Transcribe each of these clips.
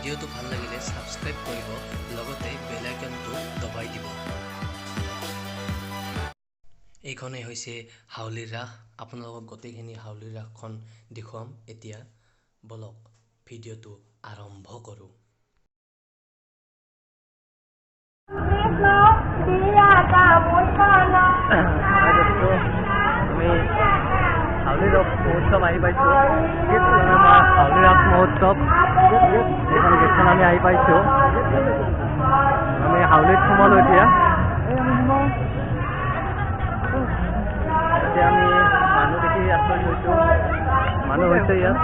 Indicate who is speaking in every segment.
Speaker 1: ভিডিঅ'টো ভাল লাগিলে সাবস্ক্ৰাইব কৰিব লগতে বেল আইকনটো দবাই দিব। এইখনেই হৈছে হাউলিৰ ৰাস। আপোনালোকক গোটেইখিনি হাউলিৰ ৰাসখন দেখুৱাম এতিয়া। বলক ভিডিঅ'টো আৰম্ভ কৰোঁ।
Speaker 2: হাউলি ৰাস মহোৎসৱ আহি পাইছোঁ। হাউলি ৰাস মহোৎসৱ এইখন গেটখন আমি আহি পাইছোঁ। আমি হাউলিত সোমালোঁ এতিয়া আমি মানুহ দেখি আচৰিত হৈছোঁ। মানুহ হৈছে ইয়াত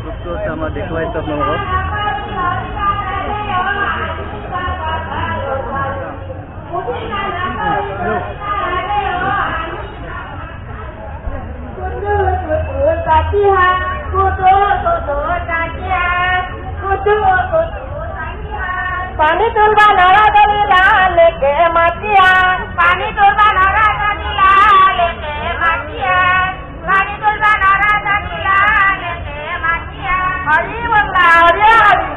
Speaker 2: গ্ৰুপটো আছে আমাৰ দেখুৱাইছোঁ আপোনালোকক।
Speaker 3: पानी तुलबा लड़ा दलीला लेके माटिया, पानी तुलबा लड़ा दलीला लेके माटिया, पानी तुलबा लड़ा दलीला लेके माटिया। हरी बोला हरी हरी।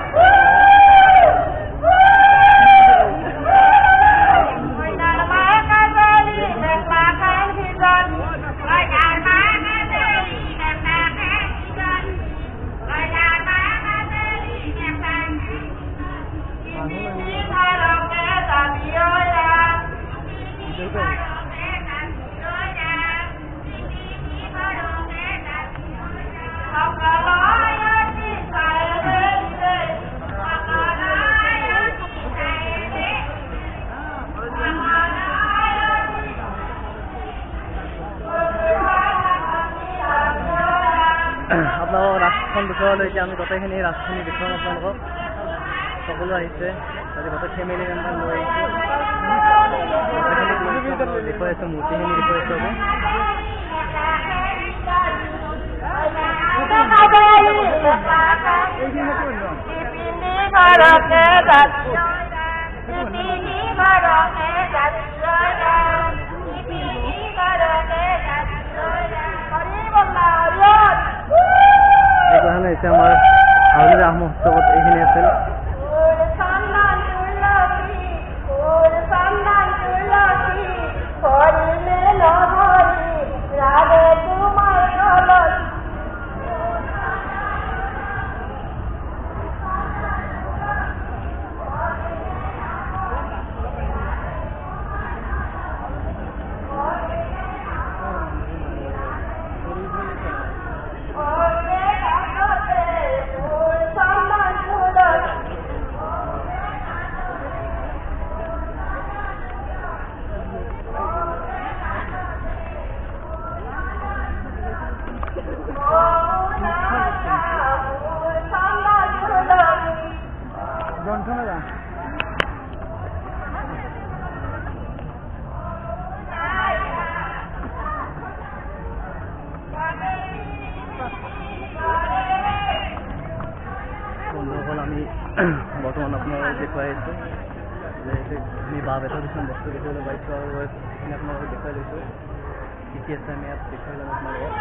Speaker 2: আপোনালোকক ৰাসখন দেখুৱাবলৈ এতিয়া আমি গোটেইখিনি ৰাসখিনি দেখুৱাম আপোনালোকক। সকলো আহিছে আজি গোটেই ফেমিলি মেম্বাৰ লৈ আহিছোঁ। গোটেইখিনি দেখুৱাইছোঁ, মূৰ্তিখিনি দেখুৱাইছোঁ আমি। এইখন হৈছে আমাৰ হাউলি ৰাস মহোৎসৱত এইখিনি আছিল। বন্ধুসকল, আমি বৰ্তমান আপোনালোকক দেখুৱাই আহিছোঁ যে আমি বাঁহ বেতৰ কিছুমান বস্তু দেখিবলৈ পাইছোঁ আৰু এইখিনি আপোনালোকক দেখুৱাই লৈছোঁ। কি কি আছে আমি ইয়াত দেখুৱাই ল'ম আপোনালোকক।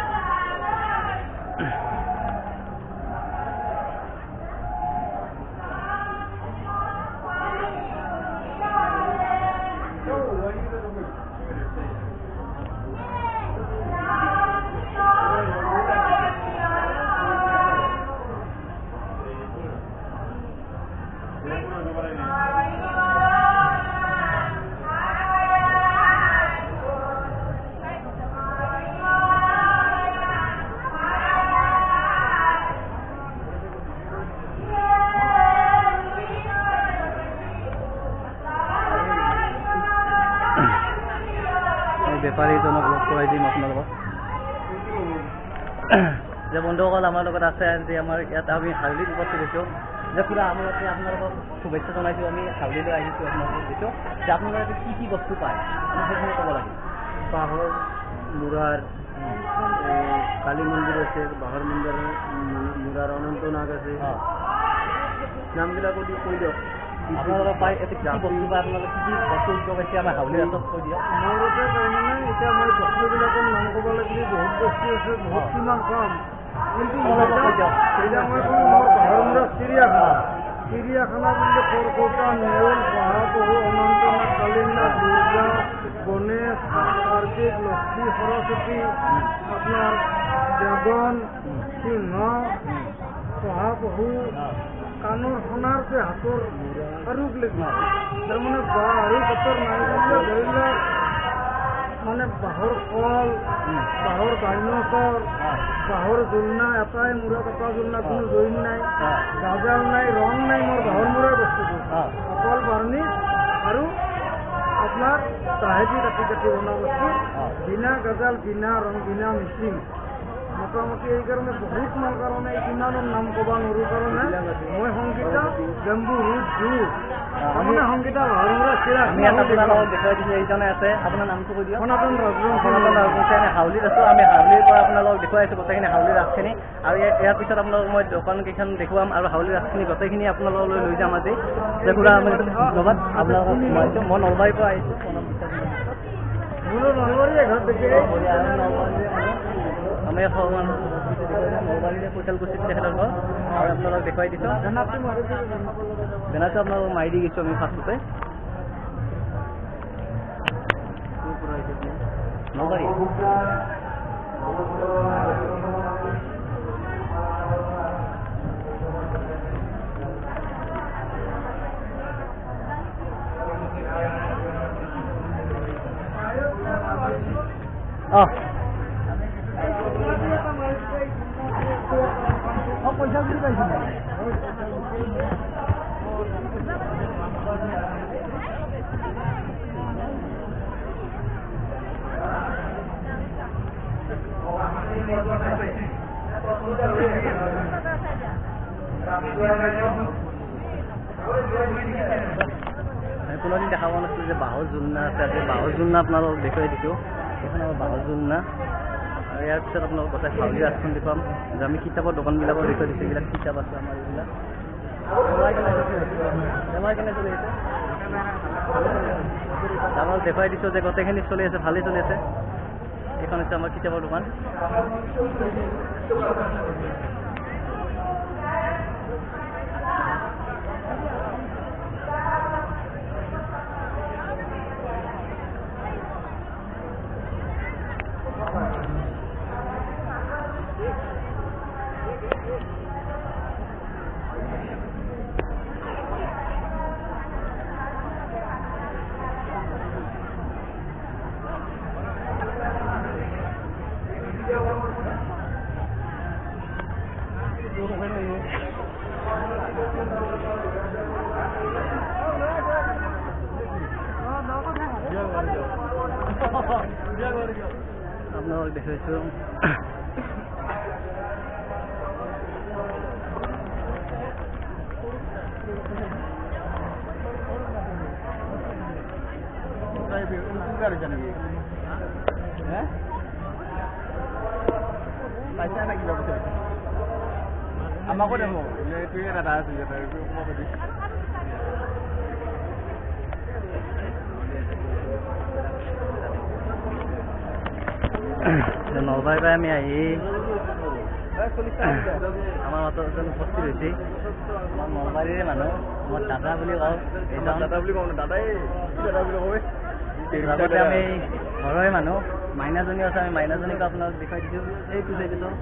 Speaker 2: বেপাৰীজনক লগ কৰাই দিম আপোনালোকক। যে বন্ধুসকল আমাৰ লগত আছে আজি আমাৰ ইয়াত আমি হাউলিত উপস্থিত হৈছোঁ। যে পুৰা আমি ইয়াতে আপোনালোকক শুভেচ্ছা জনাইছোঁ। আমি হাউলিলৈ আহিছোঁ আপোনালোকক দিছোঁ যে আপোনালোকে কি কি বস্তু পায় আমি সেইখিনি ক'ব লাগে।
Speaker 4: বাঁহৰ মূৰাৰ কালী মন্দিৰ আছে, বাঁহৰ মূৰাৰ অনন্ত নাগ আছে। নামবিলাক কৈ দিয়ক।
Speaker 2: আপোনালোকে পায় ইয়াতে কি বস্তু পায়, আপোনালোকে কি কি বস্তু উদ্যোগ আছে আমাৰ হাউলি ৰাসত কৈ দিয়ক।
Speaker 4: মোৰ তাৰমানে এতিয়া মই বস্তুবিলাকৰ নাম ক'ব লাগিলে বহুত বস্তু আছে, বহুত কিমান কম, কিন্তু এতিয়া মই কওঁ মোৰ বাহৰমুৰা চিৰিয়াখানা বুলি কৰ্কটা নেউল শহাপহু অনন্তনাথ কালীনাথ দুৰ্গা গণেশ কাৰ্তিক লক্ষ্মী সৰস্বতী আপোনাৰ ড্ৰেগন সিংহ শহাপহু কাণৰ সোণাৰ যে হাতৰ আৰু তাৰমানে বাঁহ আৰু হাতৰ নাই বুলিলে ধৰি লওক মানে বাঁহৰ কল বাঁহৰ ডাইনছৰ বাঁহৰ জোলনা এটাই মূৰত এটা জোলনা কোনো জইন নাই গাজাল নাই ৰং নাই মোৰ বাঁহৰ মূৰৰ বস্তুটো অকল বাৰ্ণিছ আৰু আপোনাৰ চাহেদি কাটি কাটি বনোৱা বস্তু বিনা গাজাল বিনা ৰং বিনা মিচিং মোটামুটি এইকাৰণে বহুত মাল কাৰণে কিমানৰ নাম ক'ব নোৱাৰোঁ কাৰণে মই সংগীতা বেম্বু ৰুট জুৰ তাৰমানে সংগীতা বাহৰমুৰা চিৰা
Speaker 2: আমি এটা আপোনাৰ লগত দেখুৱাই দিছোঁ এইজনে আছে আপোনাৰ নামটো কৈ দিয়ক
Speaker 4: সনাতন ৰাজবংশী
Speaker 2: আমি হাউলিত আছোঁ আমি হাউলিৰ পৰা আপোনালোকক দেখুৱাই আছোঁ গোটেইখিনি হাউলিৰ ৰাসখিনি আৰু ইয়াৰ পিছত আপোনালোকক মই দোকানকেইখন দেখুৱাম আৰু হাউলিৰ ৰাসখিনি গোটেইখিনি আপোনালোকলৈ লৈ যাম আজি দেখুৱা আমি ধন্যবাদ আপোনালোকক সোমাইছোঁ মই নলবাৰীৰ পৰা আহিছোঁ
Speaker 4: মোৰো নলবাৰীয়ে ঘৰত দেখি
Speaker 2: আমি নলবাৰীৰে কৈঠালকুছিত তেখেতৰ ঘৰ আৰু আপোনালোকক দেখুৱাই দিছোঁ বেনাৰটো আপোনালোকক মাৰি দি গৈছোঁ আমি ফাৰ্ষ্টতে নলবাৰী
Speaker 4: পইচা বুলি পাইছিলে
Speaker 2: কোনোদিন দেখা পোৱা নাছিলোঁ যে বাঁহৰ জোলনা আছে আজি বাঁহৰ জোলনা আপোনালোকক দেখুৱাই দিছোঁ এইখন আমাৰ বাঁহৰ জোলনা আৰু ইয়াৰ পিছত আপোনালোকক গোটেই হাউলি ৰাসখন দেখুৱাম যে আমি কিতাপৰ দোকানবিলাকৰ দেখুৱাই দিছোঁ এইবিলাক কিতাপ আছে আমাৰ এইবিলাক বেমাৰ কেনে চলি আছে আপোনালোক দেখুৱাই দিছোঁ যে গোটেইখিনি চলি আছে ভালেই চলি আছে এইখন হৈছে আমাৰ কিতাপৰ দোকান আপোনালোক দেখুৱাইছোঁ
Speaker 4: আমাকো দেখো তুই দাদা আছে
Speaker 2: নলবাৰীৰ পৰা আমি আহি আমাৰ মাত্ৰ এজন উপস্থিত হৈছে আমাৰ নলবাৰীৰে মানুহ মই দাদা বুলি কওঁ
Speaker 4: দাদা বুলি কওঁ দাদাই দাদা বুলি কয়
Speaker 2: লগতে আমি ঘৰৰে মানুহ মাইনাজনীও আছে আমি মাইনাজনীকো আপোনাক দেখুৱাই দিছোঁ এইটো চাইছোঁ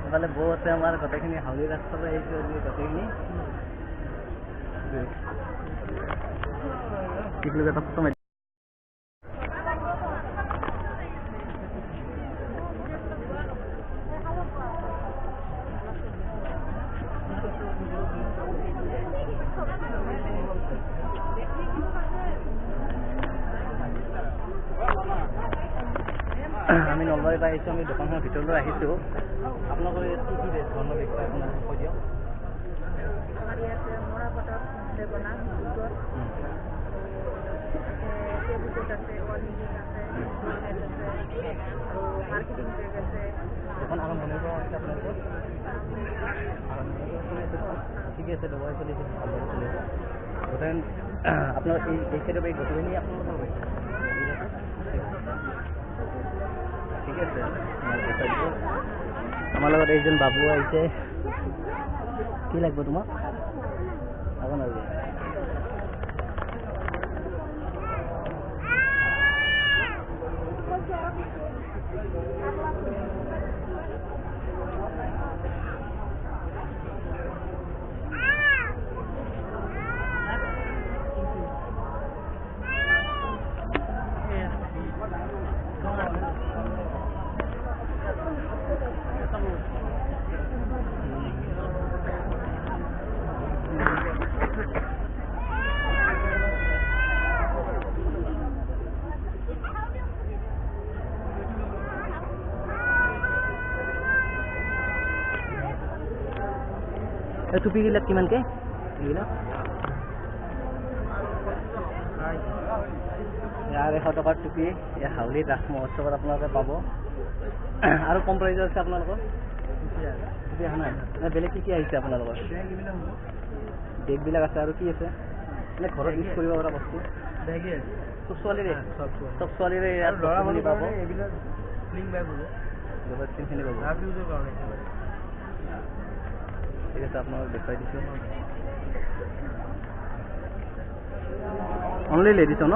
Speaker 2: এইফালে বৌ আছে আমাৰ গোটেইখিনি হাউলি ৰাস্তালৈ আহিছোঁ আজি গোটেইখিনি এটা ফটো মাৰি আমি নলবাৰীৰ পৰা আহিছোঁ আমি দোকানখনৰ ভিতৰলৈ আহিছোঁ আপোনালোকৰ কি কি ধৰণৰ দেখুৱাই আপোনাক কৈ দিয়ক
Speaker 3: আমাৰ ইয়াতে মৰাপাটৰ বনা গোটৰ টেবুল আছে অৰ্নিক আছে আৰু মাৰ্কেটিং বেগ আছে
Speaker 2: এখন আৰম্ভণিৰ পৰা আছে আপোনালোকৰ ঠিকে আছে দবাই চলিছে ভালদৰে চলি আছে গোটেই আপোনাৰ এই চাইডৰ এই গোটেইখিনি আপোনালোকৰ ঠিক আছে আমাৰ লগত এইজন বাবু আহিছে কি লাগব তোমাক আগো নালাগে টুপিগিলাক কিমানকে এইবিলাক ইয়াৰ 100 টকাৰ টুপি এই হাউলি ৰাস মহোৎসৱত আপোনালোকে পাব আৰু কম প্ৰাইজৰ আছে আপোনালোকৰ টুপি অহা নাই বেলেগ কি আহিছে আপোনালোকৰ বেগবিলাক আছে আৰু কি আছে মানে ঘৰত ইউজ কৰিব পৰা বস্তু বেগে চব ছোৱালীৰে চব ছোৱালীৰে ইয়াত ল'ৰা পাব এইবিলাক স্লিং বেগ হ'ব লগত স্লিংখিনি পাব ৰাফ ইউজৰ কাৰণে ঠিক আছে আপোনাক দেখাই দিছোঁ অনলি লেডিছ ন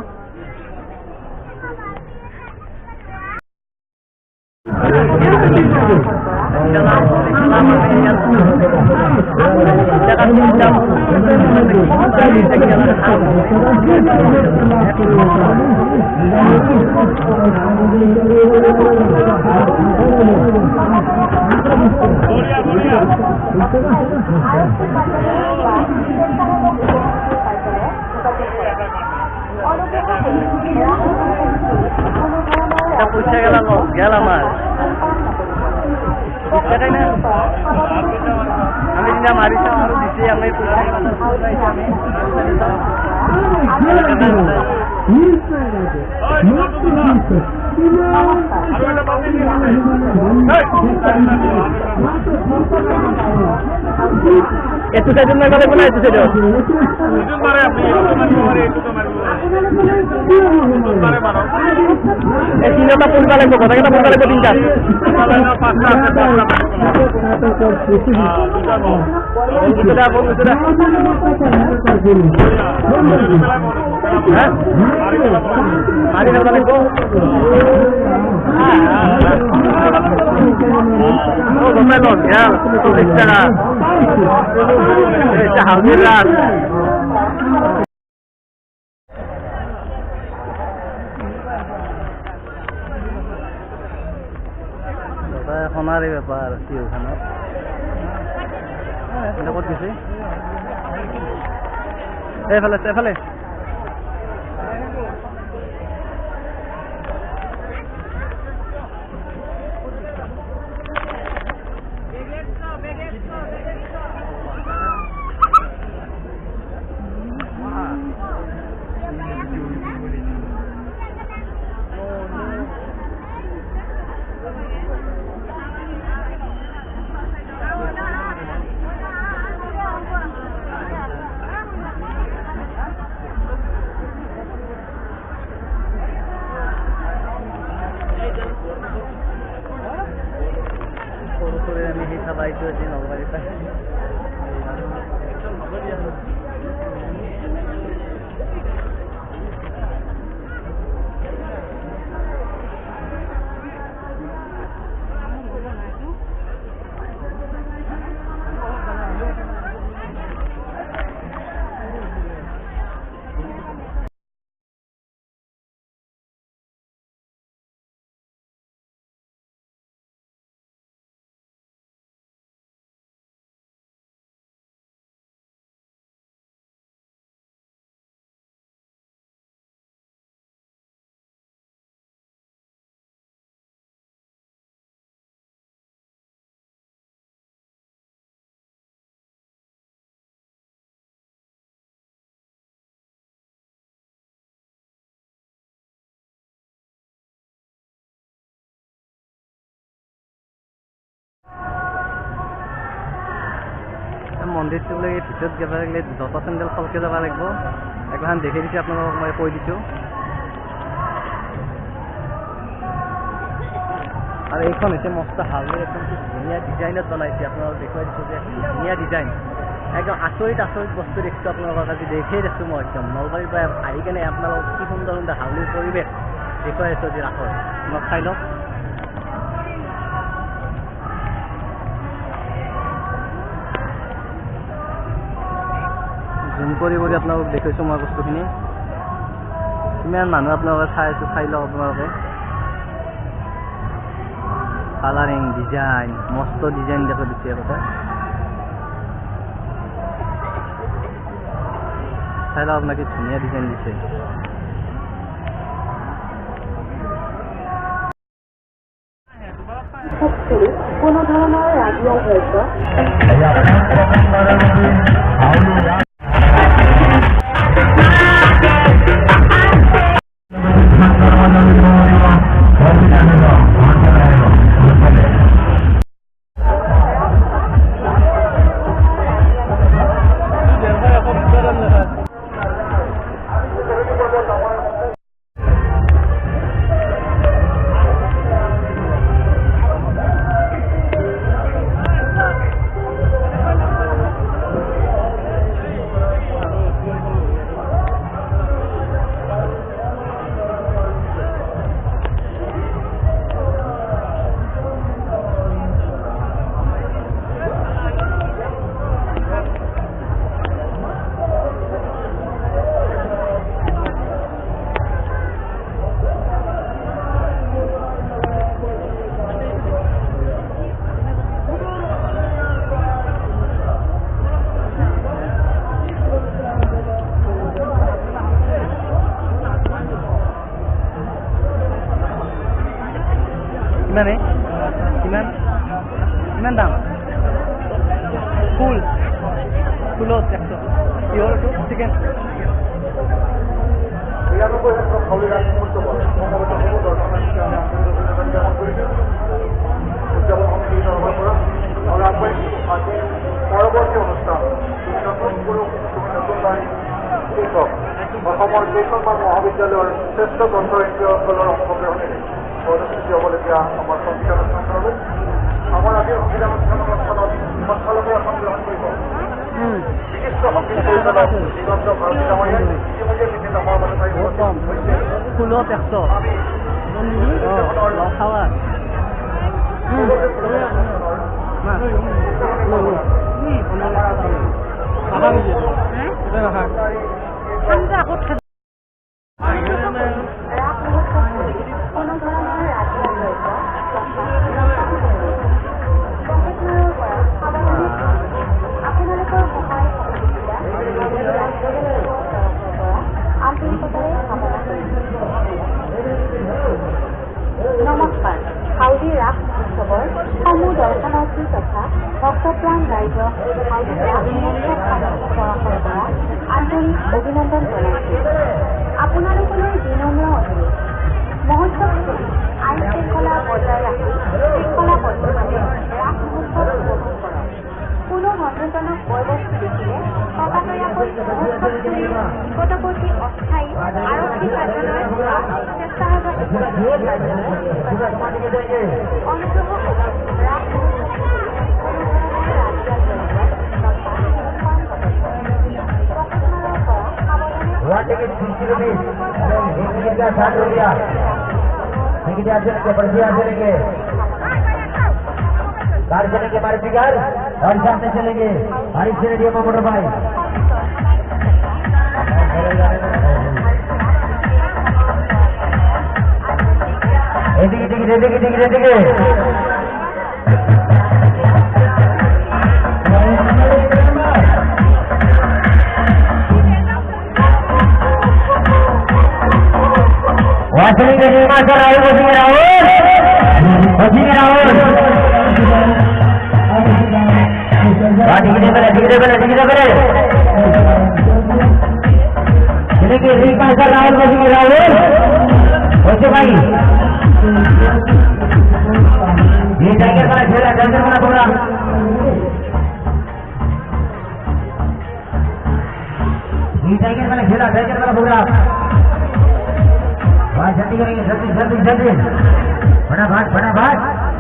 Speaker 2: পইচা গেল আমার আমি যেটা মারি চাও আরো দিছি আমি এত সাইজ না গেলে বলে এত সাইজ মারে আপনি তিনটা পরিবার লাগবে কথা কথা পরিবার লাগবে তিনটা সোণাৰী বেপাৰ টিউখনত ক'ত গৈছে এইফালে এইফালে আমি সেই চাবাইটো আজি নলবাৰী পাই মন্দিৰটো বোলে ভিতৰত যাব লাগিলে জোতা চেণ্ডেল সলকে যাব লাগিব এখন দেখি দিছোঁ আপোনালোকক মই কৈ দিছোঁ আৰু এইখন হৈছে মস্ত হাউলিৰ একদম খুব ধুনীয়া ডিজাইনত বনাইছে আপোনালোকক দেখুৱাই দিছোঁ যে ধুনীয়া ডিজাইন একদম আচৰিত বস্তু দেখিছোঁ আপোনালোকক আজি দেখিয়ে দিছোঁ মই একদম নলবাৰীৰ পৰা আহি কেনে আপোনালোকক কি সুন্দৰ সুন্দৰ হাউলিৰ পৰিৱেশ দেখুৱাই আছোঁ আজি ৰাসৰ আপোনাক চাই লওক জুম কৰি আপোনালোকক দেখুৱাইছোঁ মই বস্তুখিনি কিমান মানুহ আপোনালোকে চাই লওক আপোনালোকে কালাৰিং ডিজাইন মস্ত ডিজাইন দেখা দিছে আগতে চাই লওক আপোনাক কি ধুনীয়া ডিজাইন দিছে
Speaker 3: কোনো ধৰণৰ ৰাজীয় দ্ৰব্য কিমান দাম ফুলত 100 পিয়ৰটো চিকেন
Speaker 4: পৰৱৰ্তী অনুষ্ঠান অসমৰ কেইখনমান মহাবিদ্যালয়ৰ শ্ৰেষ্ঠ গ্ৰন্থশিল্পীসকলৰ অংশগ্ৰহণেৰে অনুষ্ঠিত হ'বলগীয়া আমাৰ সংগীত অনুষ্ঠানলৈ আমাৰ আজিৰ সংগীত অনুষ্ঠানত সঞ্চালকে এখন গ্ৰহণ কৰিব বিশিষ্ট সংগীত পৰিচালক দিগন্ত ভাৰতী ডাঙৰীয়াই ইতিমধ্যে বিভিন্ন সমাজত
Speaker 2: ফুলত 100
Speaker 3: নমস্কাৰ হাউলি ৰাস উৎসৱৰ সমূহ দৰ্শনাৰ্থী তথা ভক্তপ্ৰাণ ৰাইজক হাউলি ৰাস মহোৎসৱ সমিতিৰ তৰফৰ পৰা আন্তৰিক অভিনন্দন জনাইছোঁ আপোনালোকলৈ বিনম্ৰ অনুৰোধ মহোৎসৱস্থলীত আইন শৃংখলা বজাই ৰাখি শৃংখলাবদ্ধভাৱে ৰাস মহোৎসৱ উপভোগ কৰক কোনো সন্দেহজনক বয়বস্তু দেখিলে ততাতৈয়াকৈ মহোৎসৱস্থলীৰ নিকটৱৰ্তী অস্থায়ী আৰক্ষী কাৰ্যালয়ৰ পৰা স্বেচ্ছাসেৱক অনুগ্ৰহ কৰি ৰাস
Speaker 5: टिकट 60 रुपीज एक टिकट का 60 रुपया टिकट यहाँ चलेंगे पर्ची यहाँ चलेंगे कार चलेंगे मारुति कार और सामने चलेंगे हरीश रेडियो में मोटर बाइक वासनी के निर्माण कर राहुल भाई ये टाइगर वाला खेला टाइगर वाला प्रोग्राम ये टाइगर वाला खेला टाइगर वाला प्रोग्राम जल्दी करेंगे जल्दी जल्दी जल्दी फटाफट फटाफट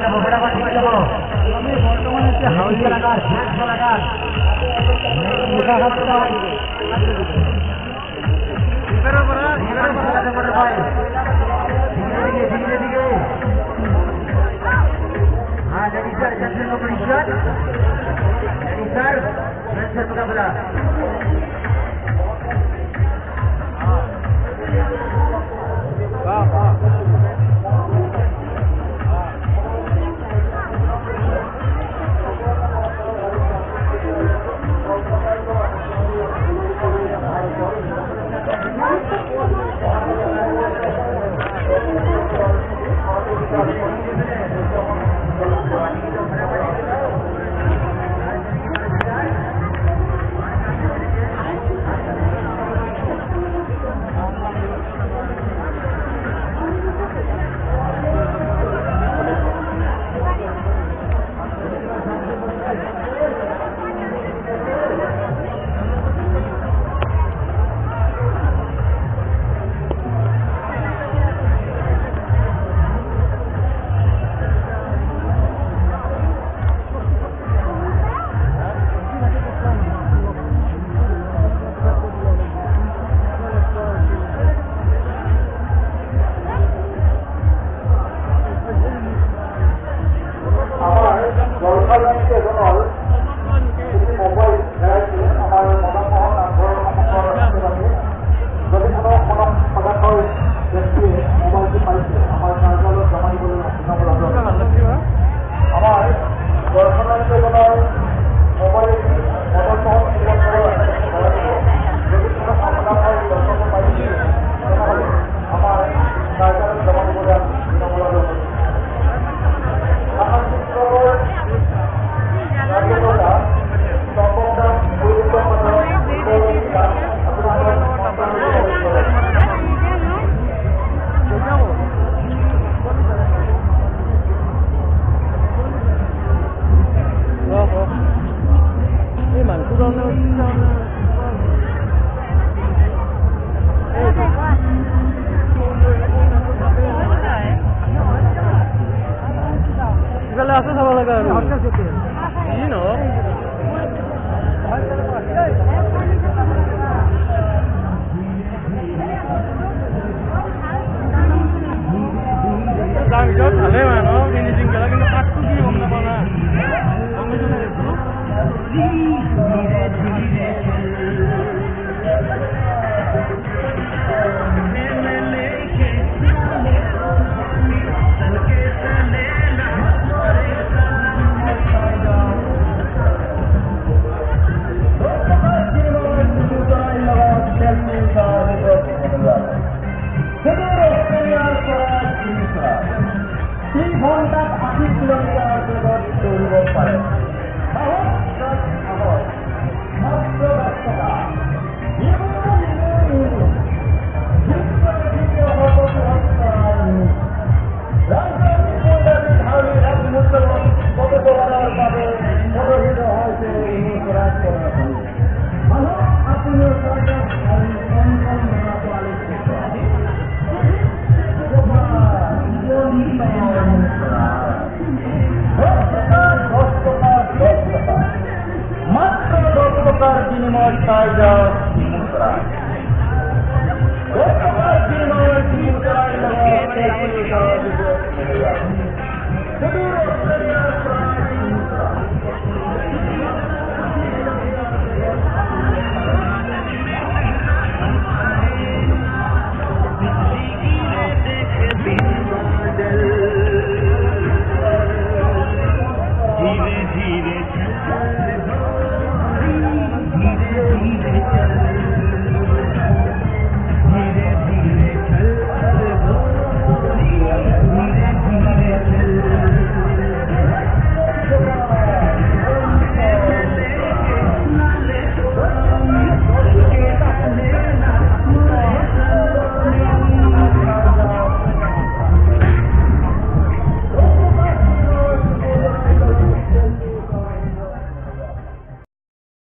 Speaker 5: যাব ফটাফট টিকে যাব
Speaker 2: আমি বৰ্তমান এতিয়া হাউলি
Speaker 5: লাগার हाँ jadi sir champion competition jadi sir transfer mukabelah
Speaker 2: আছে চাব লগা আৰু যি নহওক ভালে মানুহ